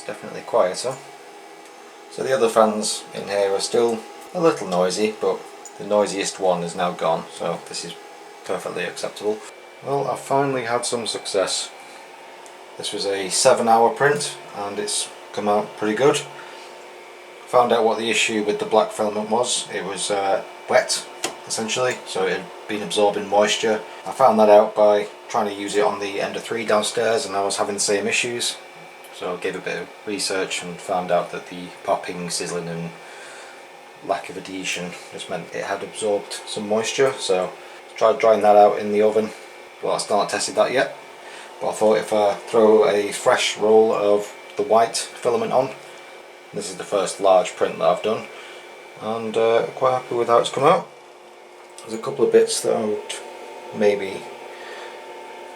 definitely quieter. So the other fans in here are still a little noisy, but the noisiest one is now gone, so this is perfectly acceptable. Well, I've finally had some success. This was a 7-hour print and it's come out pretty good. Found out what the issue with the black filament was. It was wet, essentially, so it had been absorbing moisture. I found that out by trying to use it on the Ender 3 downstairs, and I was having the same issues. So I gave a bit of research and found out that the popping, sizzling and lack of adhesion just meant it had absorbed some moisture. So I tried drying that out in the oven. Well, I've still not tested that yet, but I thought if I throw a fresh roll of the white filament on, this is the first large print that I've done, and quite happy with how it's come out. There's a couple of bits that I would maybe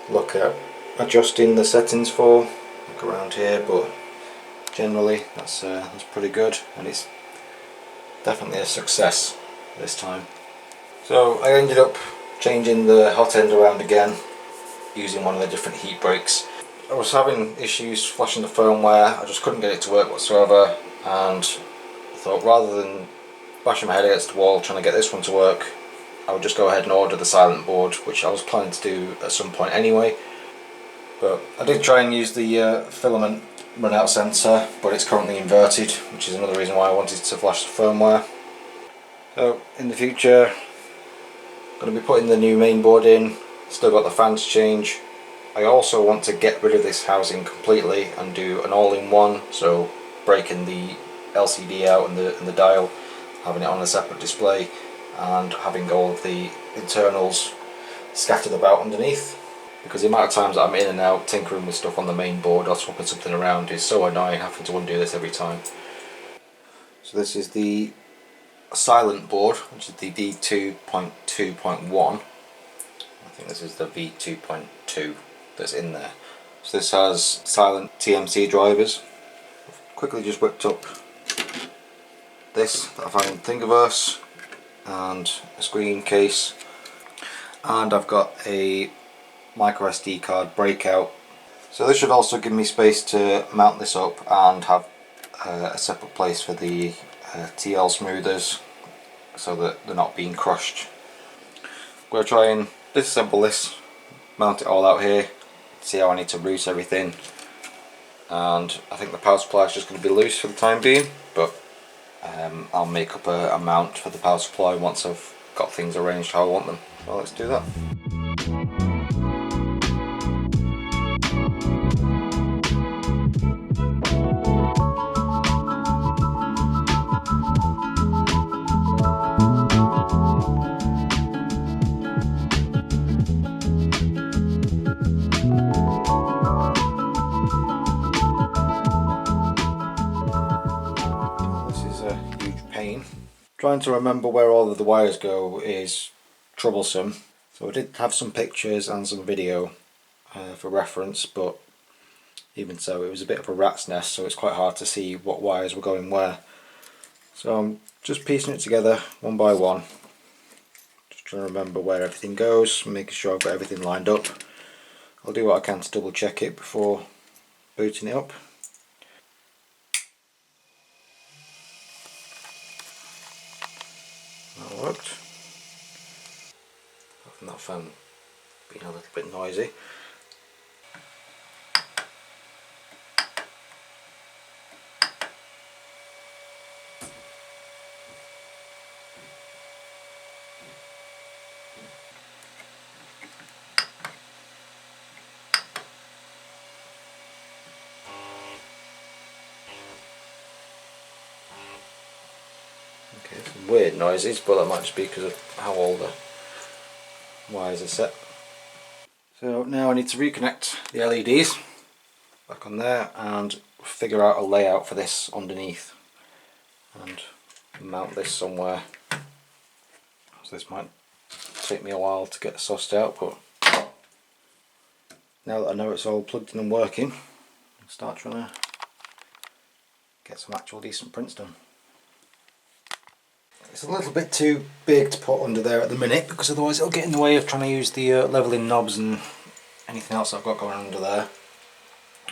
look at adjusting the settings for, like around here, but generally that's pretty good, and it's definitely a success this time. So I ended up changing the hot end around again using one of the different heat breaks. I was having issues flashing the firmware, I just couldn't get it to work whatsoever, and I thought rather than bashing my head against the wall trying to get this one to work, I would just go ahead and order the silent board, which I was planning to do at some point anyway. But I did try and use the filament runout sensor, but it's currently inverted, which is another reason why I wanted to flash the firmware. So in the future, I'm going to be putting the new main board in, still got the fans to change. I also want to get rid of this housing completely and do an all-in-one, so breaking the LCD out and the dial, having it on a separate display, and having all of the internals scattered about underneath, because the amount of times that I'm in and out tinkering with stuff on the main board or swapping something around is so annoying, having to undo this every time. So this is the silent board, which is the V2.2.1. I think this is the V2.2 that's in there. So this has silent TMC drivers. I've quickly just whipped up this that I found in Thingiverse, and a screen case, and I've got a micro SD card breakout. So this should also give me space to mount this up and have a separate place for the TL smoothers so that they're not being crushed. I'm going to try and disassemble this, mount it all out here, see how I need to route everything, and I think the power supply is just going to be loose for the time being, but I'll make up a mount for the power supply once I've got things arranged how I want them. So let's do that. Trying to remember where all of the wires go is troublesome, so I did have some pictures and some video for reference, but even so it was a bit of a rat's nest, so it's quite hard to see what wires were going where. So I'm just piecing it together one by one, just trying to remember where everything goes, making sure I've got everything lined up. I'll do what I can to double check it before booting it up. That worked. Apart from that fan being a little bit noisy. Okay, some weird noises, but that might just be because of how all the wires are set. So now I need to reconnect the LEDs back on there and figure out a layout for this underneath and mount this somewhere. So this might take me a while to get sussed out, but now that I know it's all plugged in and working, I'll start trying to get some actual decent prints done. It's a little bit too big to put under there at the minute, because otherwise it'll get in the way of trying to use the leveling knobs and anything else I've got going under there.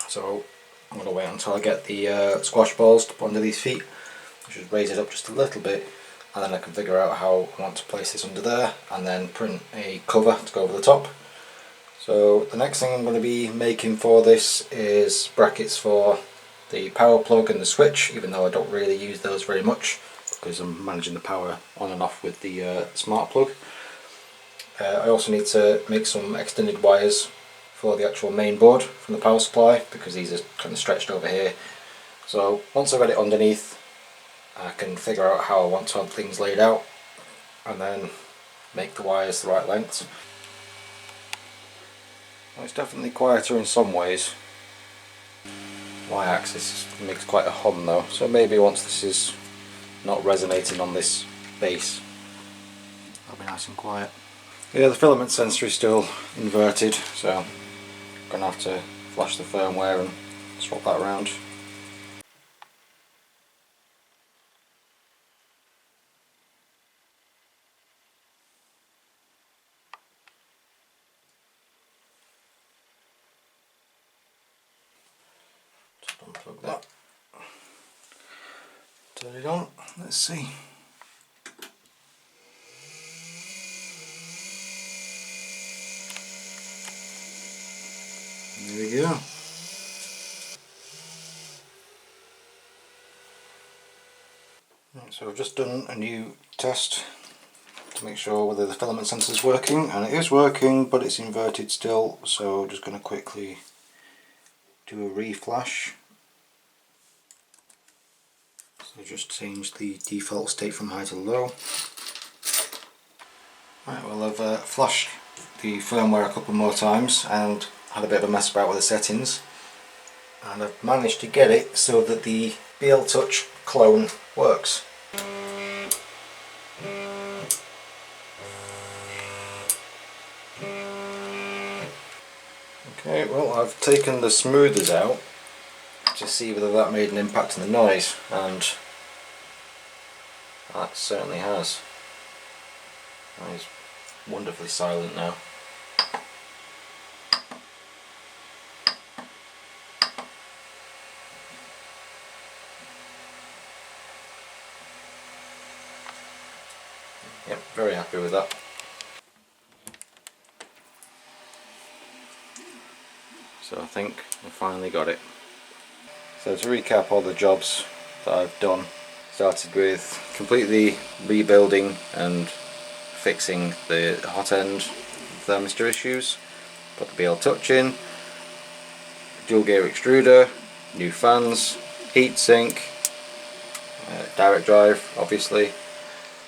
So I'm going to wait until I get the squash balls to put under these feet. I should raise it up just a little bit, and then I can figure out how I want to place this under there, and then print a cover to go over the top. So the next thing I'm going to be making for this is brackets for the power plug and the switch, even though I don't really use those very much because I'm managing the power on and off with the smart plug. I also need to make some extended wires for the actual main board from the power supply, because these are kind of stretched over here. So once I've got it underneath, I can figure out how I want to have things laid out and then make the wires the right length. Well, it's definitely quieter in some ways. Y-axis makes quite a hum though, so maybe once this is not resonating on this bass, that'll be nice and quiet. Yeah, the filament sensor is still inverted, so I'm going to have to flash the firmware and swap that around. Just unplug that. Turn it on, let's see. There we go. Right, so I've just done a new test to make sure whether the filament sensor is working, and it is working, but it's inverted still, so I'm just going to quickly do a reflash. So just change the default state from high to low. Right, well, I've flashed the firmware a couple more times and had a bit of a mess about with the settings, and I've managed to get it so that the BL Touch clone works. Okay, well, I've taken the smoothers out to see whether that made an impact on the noise, and that certainly has. That is wonderfully silent now. Yep, very happy with that. So I think I finally got it. So to recap all the jobs that I've done, started with completely rebuilding and fixing the hot end thermistor issues, put the BL Touch in, dual gear extruder, new fans, heat sink, direct drive obviously,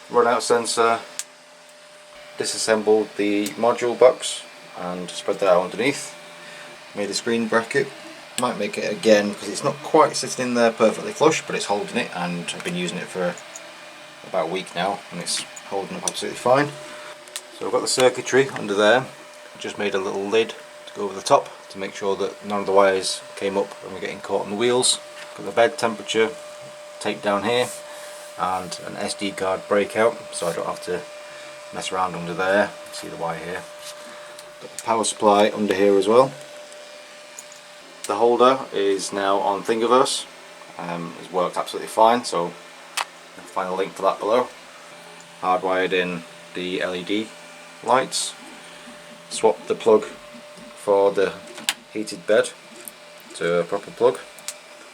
run out sensor, disassembled the module box and spread that out underneath, made a screen bracket. Might make it again because it's not quite sitting in there perfectly flush, but it's holding it, and I've been using it for about a week now and it's holding up absolutely fine. So I've got the circuitry under there. I just made a little lid to go over the top to make sure that none of the wires came up and were getting caught on the wheels. Got the bed temperature taped down here and an SD card breakout so I don't have to mess around under there. See the wire here. Got the power supply under here as well. The holder is now on Thingiverse. It's worked absolutely fine, so I'll find a link for that below. Hardwired in the LED lights. Swapped the plug for the heated bed to a proper plug.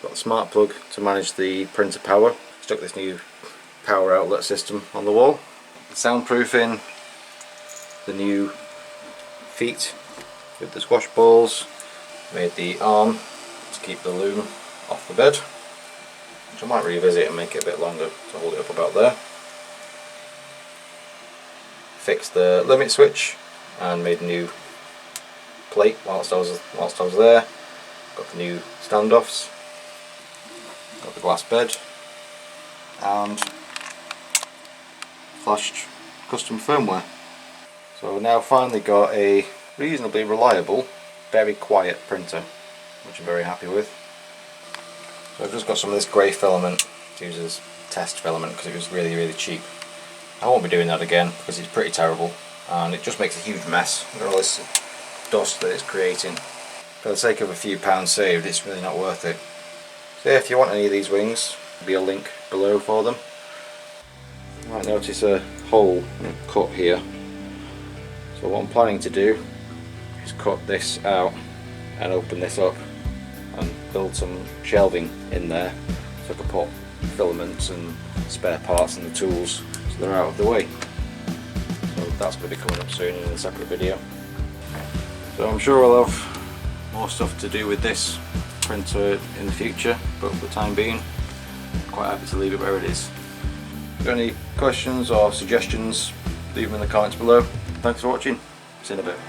Got the smart plug to manage the printer power. Stuck this new power outlet system on the wall. Soundproofing the new feet with the squash balls. Made the arm to keep the loom off the bed, which I might revisit and make it a bit longer to hold it up about there. Fixed the limit switch and made a new plate whilst I was there. Got the new standoffs, got the glass bed, and flashed custom firmware. So now finally got a reasonably reliable, very quiet printer, which I'm very happy with. So I've just got some of this grey filament to use as test filament because it was really cheap. I won't be doing that again because it's pretty terrible and it just makes a huge mess with all this dust that it's creating. for the sake of a few pounds saved, it's really not worth it. So yeah, if you want any of these wings, there'll be a link below for them. You might notice a hole cut here. So what I'm planning to do is cut this out and open this up and build some shelving in there so I can put filaments and spare parts and the tools so they're out of the way. So that's going to be coming up soon in a separate video. So I'm sure I'll have more stuff to do with this printer in the future, but for the time being I'm quite happy to leave it where it is. If you've got any questions or suggestions, leave them in the comments below. Thanks for watching, see you in a bit.